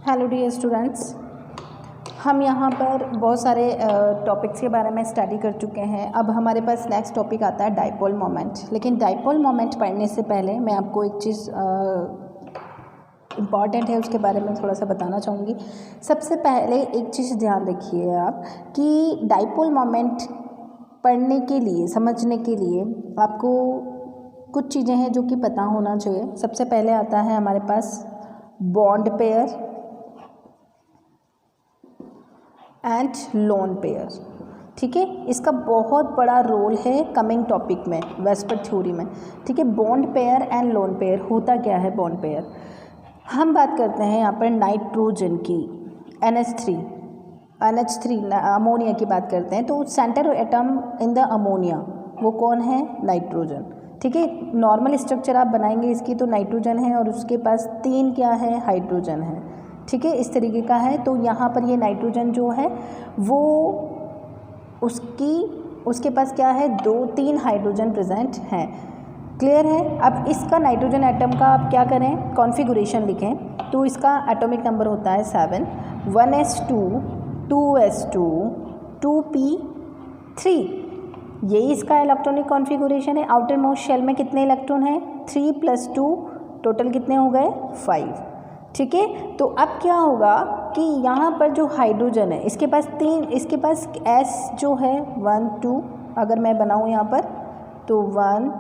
Hello dear students, हम यहाँ पर बहुत सारे टॉपिक्स के बारे में स्टडी कर चुके हैं। अब हमारे पास नेक्स्ट टॉपिक आता है डाइपोल मोमेंट। लेकिन डाइपोल मोमेंट पढ़ने से पहले मैं आपको एक चीज़ इम्पॉर्टेंट है उसके बारे में थोड़ा सा बताना चाहूँगी। सबसे पहले एक चीज़ ध्यान रखिए आप कि डाइपोल मोमेंट पढ़ने के लिए, समझने के लिए आपको कुछ चीज़ें हैं जो कि पता होना चाहिए। सबसे पहले आता है हमारे पास bond pair and lone pair. ठीक है, इसका बहुत बड़ा रोल है कमिंग टॉपिक में, वेस्पर थ्योरी में। ठीक है, bond pair and lone pair होता क्या है? बॉन्ड पेयर हम बात करते हैं यहाँ पर नाइट्रोजन की, NH3 अमोनिया की बात करते हैं। तो centre atom in the ammonia वो कौन है? नाइट्रोजन। ठीक है, नॉर्मल स्ट्रक्चर आप बनाएंगे इसकी तो नाइट्रोजन है और उसके पास 3 क्या है? हाइड्रोजन है। ठीक है, इस तरीके का है। तो यहाँ पर ये नाइट्रोजन जो है वो उसके पास क्या है? 2-3 हाइड्रोजन प्रेजेंट हैं। क्लियर है? अब इसका नाइट्रोजन एटम का आप क्या करें? कॉन्फ़िगरेशन लिखें। तो इसका एटॉमिक नंबर होता है 7, 1s2 2s2 2p3। यही इसका इलेक्ट्रॉनिक कॉन्फ़िगरेशन है। आउटर मोस्ट शेल में कितने इलेक्ट्रॉन हैं? 3 + 2 टोटल कितने हो गए? 5। ठीक है, तो अब क्या होगा कि यहाँ पर जो हाइड्रोजन है इसके पास 3, इसके पास S जो है 1 2, अगर मैं बनाऊँ यहाँ पर तो 1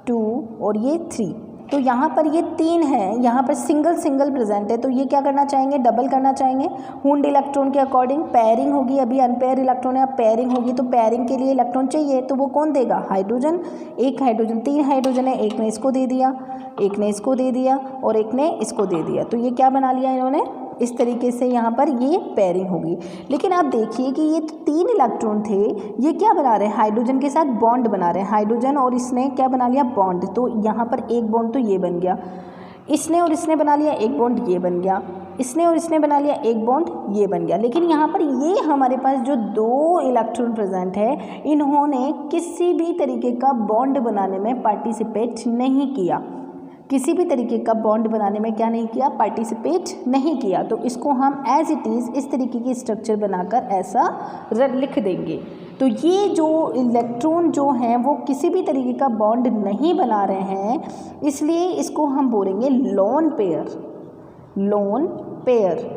2 और ये 3, तो यहाँ पर ये 3 है, यहाँ पर सिंगल प्रेजेंट है। तो ये क्या करना चाहेंगे? डबल करना चाहेंगे। वुंड इलेक्ट्रॉन के अकॉर्डिंग पेयरिंग होगी। अभी अनपेयर इलेक्ट्रॉन है, अब पेयरिंग होगी तो पेयरिंग के लिए इलेक्ट्रॉन चाहिए, तो वो कौन देगा? हाइड्रोजन। एक हाइड्रोजन, 3 हाइड्रोजन है, एक ने इसको दे दिया, एक ने इसको दे दिया और एक ने इसको दे दिया। तो ये क्या बना लिया इन्होंने? इस तरीके से यहाँ पर ये पेयरिंग होगी। लेकिन आप देखिए कि ये 3 इलेक्ट्रॉन थे, ये क्या बना रहे हैं? हाइड्रोजन के साथ बॉन्ड बना रहे हैं। हाइड्रोजन और इसने क्या बना लिया? बॉन्ड। तो यहाँ पर एक बॉन्ड तो ये बन गया, इसने और इसने बना लिया एक बॉन्ड, ये बन गया, इसने और इसने बना लिया एक बॉन्ड, ये बन गया। लेकिन यहाँ पर ये हमारे पास जो 2 इलेक्ट्रॉन प्रेजेंट है, इन्होंने किसी भी तरीके का बॉन्ड बनाने में पार्टिसिपेट नहीं किया। किसी भी तरीके का बॉन्ड बनाने में क्या नहीं किया? पार्टिसिपेट नहीं किया। तो इसको हम एज इट इज़ इस तरीके की स्ट्रक्चर बनाकर ऐसा लिख देंगे। तो ये जो इलेक्ट्रॉन जो हैं वो किसी भी तरीके का बॉन्ड नहीं बना रहे हैं, इसलिए इसको हम बोलेंगे लोन पेयर। लोन पेयर,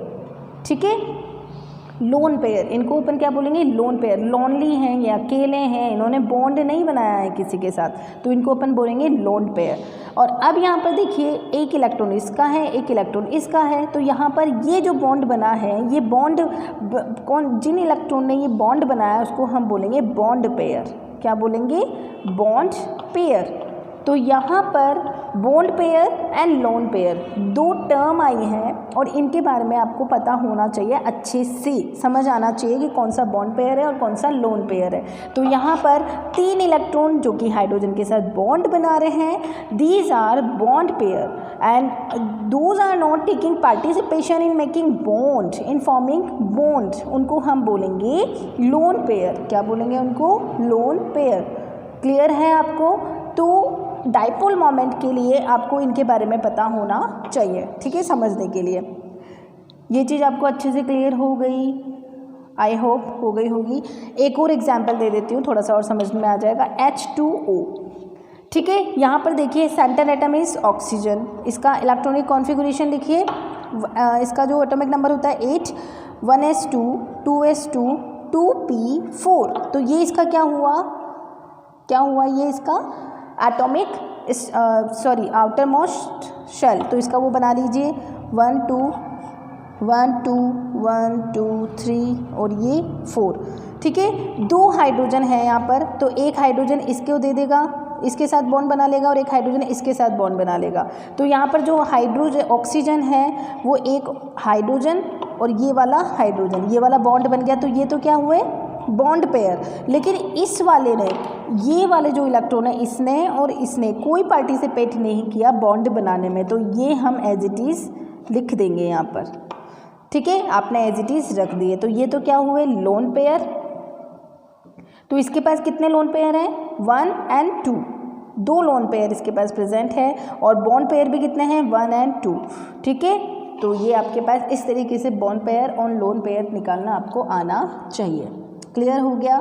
ठीक है, लोन पेयर। इनको अपन क्या बोलेंगे? Lone pair. लोनली हैं या अकेले हैं, इन्होंने बॉन्ड नहीं बनाया है किसी के साथ, तो इनको अपन बोलेंगे लोन पेयर। और अब यहाँ पर देखिए, एक इलेक्ट्रॉन इसका है, एक इलेक्ट्रॉन इसका है। तो यहाँ पर ये जो बॉन्ड बना है, ये बॉन्ड जिन इलेक्ट्रॉन ने ये बॉन्ड बनाया उसको हम बोलेंगे बॉन्ड पेयर। क्या बोलेंगे? Bond pair. तो यहाँ पर bond pair and lone pair 2 term आई हैं और इनके बारे में आपको पता होना चाहिए, अच्छे से समझ आना चाहिए कि कौन सा बॉन्ड पेयर है और कौन सा लोन पेयर है। तो यहाँ पर 3 इलेक्ट्रॉन जो कि हाइड्रोजन के साथ बॉन्ड बना रहे हैं, these are bond pair and those are not taking participation in making bond, in forming bond, उनको हम बोलेंगे लोन पेयर। क्या बोलेंगे उनको? Lone pair. क्लियर है आपको? तो डाइपोल मोमेंट के लिए आपको इनके बारे में पता होना चाहिए। ठीक है, समझने के लिए ये चीज़ आपको अच्छे से क्लियर हो गई, आई होप हो गई होगी। एक और एग्जांपल दे देती हूँ, थोड़ा सा और समझ में आ जाएगा। H2O। ठीक है, यहाँ पर देखिए सेंटर एटम इज ऑक्सीजन। इसका इलेक्ट्रॉनिक कॉन्फ़िगरेशन लिखिए। इसका जो एटॉमिक नंबर होता है 8, 1s2 2s2 2p4। तो ये इसका क्या हुआ? क्या हुआ? ये इसका एटॉमिक आउटर मोस्ट शेल। तो इसका वो बना लीजिए 1 2 1 2 1 2 3 और ये 4। ठीक है, 2 हाइड्रोजन है यहाँ पर, तो एक हाइड्रोजन इसको दे देगा, इसके साथ बॉन्ड बना लेगा, और एक हाइड्रोजन इसके साथ बॉन्ड बना लेगा। तो यहाँ पर जो हाइड्रोजन ऑक्सीजन है वो एक हाइड्रोजन और ये वाला हाइड्रोजन, ये वाला बॉन्ड बन गया। तो ये तो क्या हुए? Bond pair. लेकिन इस वाले ने, ये वाले जो इलेक्ट्रॉन है, इसने और इसने कोई पार्टिसिपेट नहीं किया बॉन्ड बनाने में, तो ये हम एज इट इज़ लिख देंगे यहाँ पर। ठीक है, आपने एज इट इज़ रख दिए। तो ये तो क्या हुए? Lone pair. तो इसके पास कितने लोन पेयर हैं? 1 और 2। 2 लोन पेयर इसके पास प्रेजेंट है और बॉन्ड पेयर भी कितने हैं? 1 और 2। ठीक है, तो ये आपके पास इस तरीके से बॉन्ड पेयर और लोन पेयर निकालना आपको आना चाहिए। क्लियर हो गया।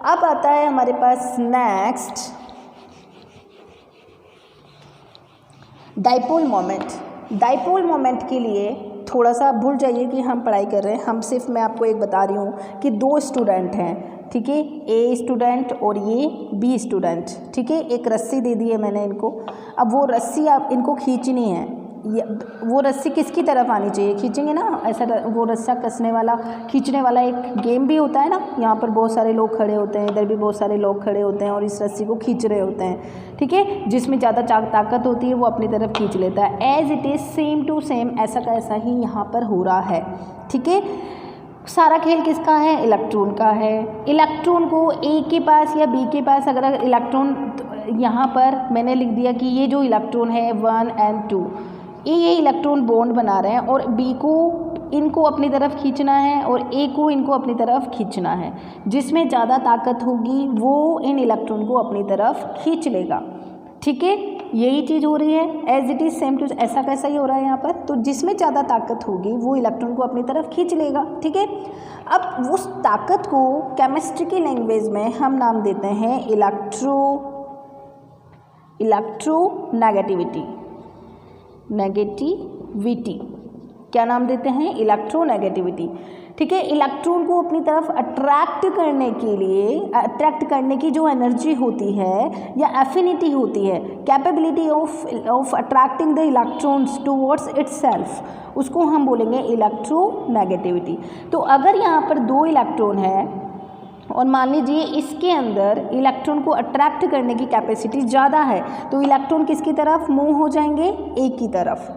अब आता है हमारे पास next dipole moment. Dipole moment के लिए थोड़ा सा भूल जाइए कि हम पढ़ाई कर रहे हैं, हम सिर्फ मैं आपको एक बता रही हूँ कि दो स्टूडेंट हैं, ठीक है, ए स्टूडेंट और ये बी स्टूडेंट, ठीक है। एक रस्सी दे दी है मैंने इनको, अब वो रस्सी आप इनको खींचनी है। वो रस्सी किसकी तरफ आनी चाहिए, खींचेंगे ना ऐसा, वो रस्सा कसने वाला खींचने वाला एक गेम भी होता है ना, यहाँ पर बहुत सारे लोग खड़े होते हैं, इधर भी बहुत सारे लोग खड़े होते हैं और इस रस्सी को खींच रहे होते हैं, ठीक है। जिसमें ज़्यादा ताकत होती है वो अपनी तरफ खींच लेता है। As it is same to same ऐसा का ऐसा ही यहाँ पर हो रहा है, ठीक है। सारा खेल किसका है, इलेक्ट्रॉन का है। इलेक्ट्रॉन को ए के पास या बी के पास, अगर इलेक्ट्रॉन यहाँ पर मैंने लिख दिया कि ये जो इलेक्ट्रॉन है 1 और 2, ये इलेक्ट्रॉन बॉन्ड बना रहे हैं और बी को इनको अपनी तरफ खींचना है और ए को इनको अपनी तरफ खींचना है। जिसमें ज़्यादा ताकत होगी वो इन इलेक्ट्रॉन को अपनी तरफ खींच लेगा, ठीक है। यही चीज़ हो रही है, as it is same to ऐसा कैसा ही हो रहा है यहाँ पर। तो जिसमें ज़्यादा ताकत होगी वो इलेक्ट्रॉन को अपनी तरफ खींच लेगा, ठीक है। अब उस ताकत को केमिस्ट्री की लैंग्वेज में हम नाम देते हैं इलेक्ट्रोनेगेटिविटी। क्या नाम देते हैं, इलेक्ट्रोनेगेटिविटी, ठीक है। इलेक्ट्रॉन को अपनी तरफ अट्रैक्ट करने की जो एनर्जी होती है या एफिनिटी होती है, capability of attracting the electrons towards itself, उसको हम बोलेंगे इलेक्ट्रोनेगेटिविटी। तो अगर यहाँ पर दो इलेक्ट्रॉन है और मान लीजिए इसके अंदर इलेक्ट्रॉन को अट्रैक्ट करने की कैपेसिटी ज़्यादा है, तो इलेक्ट्रॉन किसकी तरफ मूव हो जाएंगे, ए की तरफ,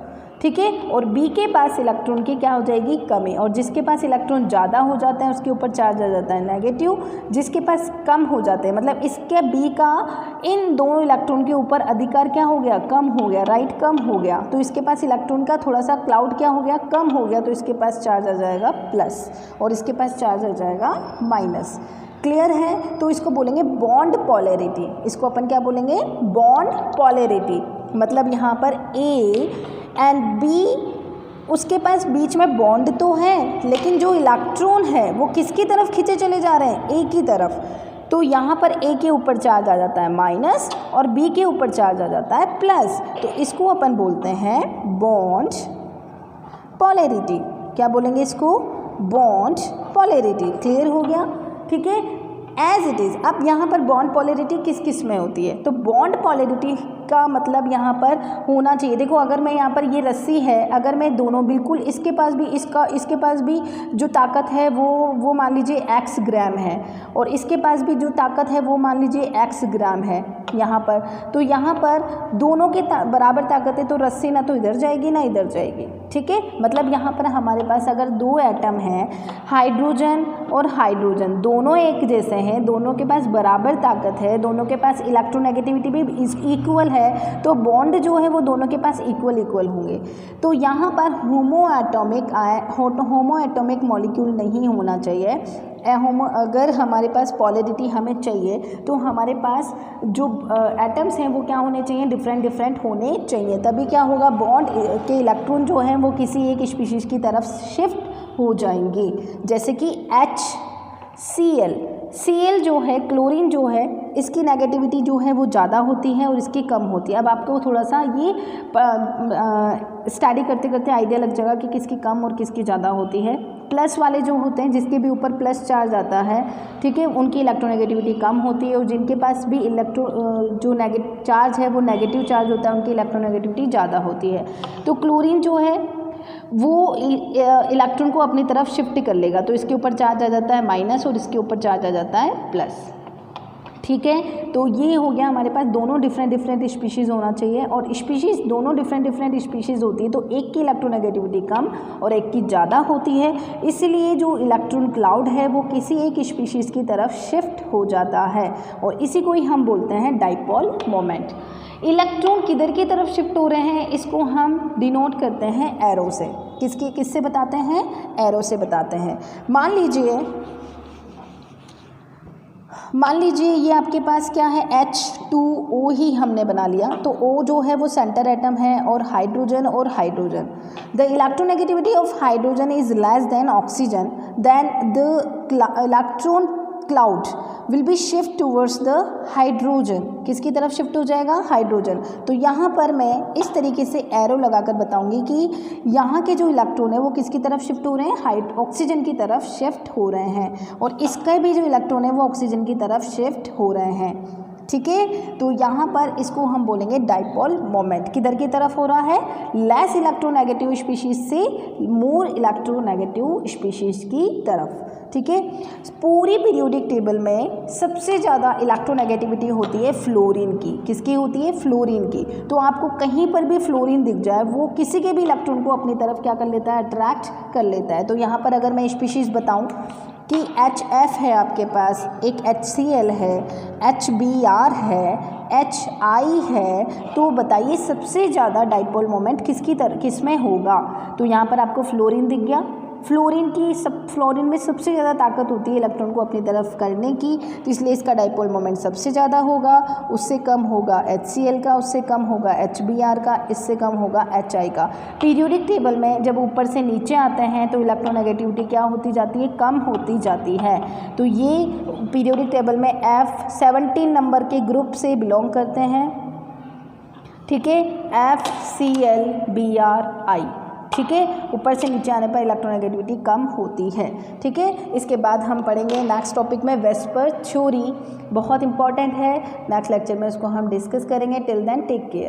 ठीक है। और बी के पास इलेक्ट्रॉन की क्या हो जाएगी, कमी। और जिसके पास इलेक्ट्रॉन ज़्यादा हो जाता है उसके ऊपर चार्ज आ जाता है नेगेटिव, जिसके पास कम हो जाते हैं मतलब इसके बी का इन दोनों इलेक्ट्रॉन के ऊपर अधिकार क्या हो गया, कम हो गया, राइट, कम हो गया। तो इसके पास इलेक्ट्रॉन का थोड़ा सा क्लाउड क्या हो गया, कम हो गया, तो इसके पास चार्ज आ जाएगा प्लस और इसके पास चार्ज आ जाएगा माइनस। क्लियर है। तो इसको बोलेंगे बॉन्ड पोलैरिटी। इसको अपन क्या बोलेंगे, बॉन्ड पोलैरिटी। मतलब यहाँ पर ए एंड बी, उसके पास बीच में बॉन्ड तो है लेकिन जो इलेक्ट्रॉन है वो किसकी तरफ खींचे चले जा रहे हैं, ए की तरफ। तो यहाँ पर ए के ऊपर चार्ज आ जाता है माइनस और बी के ऊपर चार्ज आ जाता है प्लस। तो इसको अपन बोलते हैं बॉन्ड पोलैरिटी। क्या बोलेंगे इसको, बॉन्ड पोलैरिटी। क्लियर हो गया, ठीक है। एज इट इज़, अब यहाँ पर बॉन्ड पोलैरिटी किस किस में होती है, तो बॉन्ड पोलैरिटी का मतलब यहाँ पर होना चाहिए, देखो अगर मैं यहाँ पर ये रस्सी है, अगर मैं दोनों बिल्कुल इसके पास भी जो ताकत है वो मान लीजिए x ग्राम है और इसके पास भी जो ताकत है वो मान लीजिए x ग्राम है यहाँ पर, तो यहाँ पर दोनों के बराबर ताकत है तो रस्सी ना तो इधर जाएगी ना इधर जाएगी, ठीक है। मतलब यहाँ पर हमारे पास अगर दो एटम हैं, हाइड्रोजन और हाइड्रोजन, दोनों एक जैसे हैं, दोनों के पास बराबर ताकत है, दोनों के पास इलेक्ट्रोनेगेटिविटी भी इक्वल है, तो बॉन्ड जो है वो दोनों के पास इक्वल होंगे। तो यहाँ पर होमो एटॉमिक मॉलिक्यूल नहीं होना चाहिए। अगर हमारे पास पोलैरिटी हमें चाहिए तो हमारे पास जो एटम्स हैं वो क्या होने चाहिए, डिफरेंट होने चाहिए, तभी क्या होगा, बॉन्ड के इलेक्ट्रॉन जो हैं वो किसी एक स्पीशीज़ की तरफ शिफ्ट हो जाएंगे। जैसे कि Cl जो है, क्लोरीन जो है, इसकी नेगेटिविटी जो है वो ज़्यादा होती है और इसकी कम होती है। अब आपको थोड़ा सा ये स्टडी करते करते आइडिया लग जाएगा कि किसकी कम और किसकी ज़्यादा होती है। प्लस वाले जो होते हैं, जिसके भी ऊपर प्लस चार्ज आता है, ठीक है, उनकी इलेक्ट्रोनेगेटिविटी कम होती है और जिनके पास भी जो चार्ज है वो नेगेटिव चार्ज होता है, उनकी इलेक्ट्रोनेगेटिविटी ज़्यादा होती है। तो क्लोरीन जो है वो इलेक्ट्रॉन को अपनी तरफ शिफ्ट कर लेगा, तो इसके ऊपर चार्ज आ जाता है माइनस और इसके ऊपर चार्ज आ जाता है प्लस, ठीक है। तो ये हो गया हमारे पास, दोनों डिफरेंट स्पीशीज़ होना चाहिए और स्पीशीज़ दोनों डिफरेंट स्पीशीज़ होती है, तो एक की इलेक्ट्रोनेगेटिविटी कम और एक की ज़्यादा होती है, इसलिए जो इलेक्ट्रॉन क्लाउड है वो किसी एक स्पीशीज़ की तरफ शिफ्ट हो जाता है और इसी को ही हम बोलते हैं डाइपोल मोमेंट। इलेक्ट्रॉन किधर की तरफ शिफ्ट हो रहे हैं, इसको हम डिनोट करते हैं एरो से। किससे बताते हैं, एरो से बताते हैं। मान लीजिए मान लीजिए ये आपके पास क्या है H2O ही हमने बना लिया, तो O जो है वो सेंटर एटम है और hydrogen the electronegativity of hydrogen is less than oxygen, then the electron cloud will be shift towards the hydrogen. किसकी तरफ शिफ्ट हो जाएगा? हाइड्रोजन। तो यहाँ पर मैं इस तरीके से एरो लगाकर बताऊंगी कि यहाँ के जो इलेक्ट्रॉन है वो किसकी तरफ शिफ्ट हो रहे हैं? ऑक्सीजन की तरफ शिफ्ट हो रहे हैं, और इसका भी जो इलेक्ट्रॉन है वो ऑक्सीजन की तरफ शिफ्ट हो रहे हैं। ठीक है, तो यहाँ पर इसको हम बोलेंगे डाइपोल मोमेंट। किधर की तरफ हो रहा है? लेस इलेक्ट्रोनेगेटिव स्पीशीज से मोर इलेक्ट्रोनेगेटिव स्पीशीज की तरफ। ठीक है, पूरी पीरियोडिक टेबल में सबसे ज़्यादा इलेक्ट्रोनेगेटिविटी होती है फ्लोरीन की। किसकी होती है? फ्लोरीन की। तो आपको कहीं पर भी फ्लोरीन दिख जाए, वो किसी के भी इलेक्ट्रॉन को अपनी तरफ क्या कर लेता है? अट्रैक्ट कर लेता है। तो यहाँ पर अगर मैं स्पीशीज़ बताऊँ कि HF है आपके पास, एक HCl है, HBr है, HI है, तो बताइए सबसे ज़्यादा डाइपोल मोमेंट किस में होगा? तो यहाँ पर आपको फ्लोरीन दिख गया। फ्लोरीन में सबसे ज़्यादा ताकत होती है इलेक्ट्रॉन को अपनी तरफ करने की, तो इसलिए इसका डाइपोल मोमेंट सबसे ज़्यादा होगा। उससे कम होगा HCl का, उससे कम होगा HBr का, इससे कम होगा HI का। पीरियोडिक टेबल में जब ऊपर से नीचे आते हैं तो इलेक्ट्रोनेगेटिविटी क्या होती जाती है? कम होती जाती है। तो ये पीरियोडिक टेबल में F17 नंबर के ग्रुप से बिलोंग करते हैं। ठीक है, FClBrI। ठीक है, ऊपर से नीचे आने पर इलेक्ट्रोनेगेटिविटी कम होती है। ठीक है, इसके बाद हम पढ़ेंगे नेक्स्ट टॉपिक में वेस्पर थ्योरी, बहुत इंपॉर्टेंट है। नेक्स्ट लेक्चर में इसको हम डिस्कस करेंगे। Till then take care.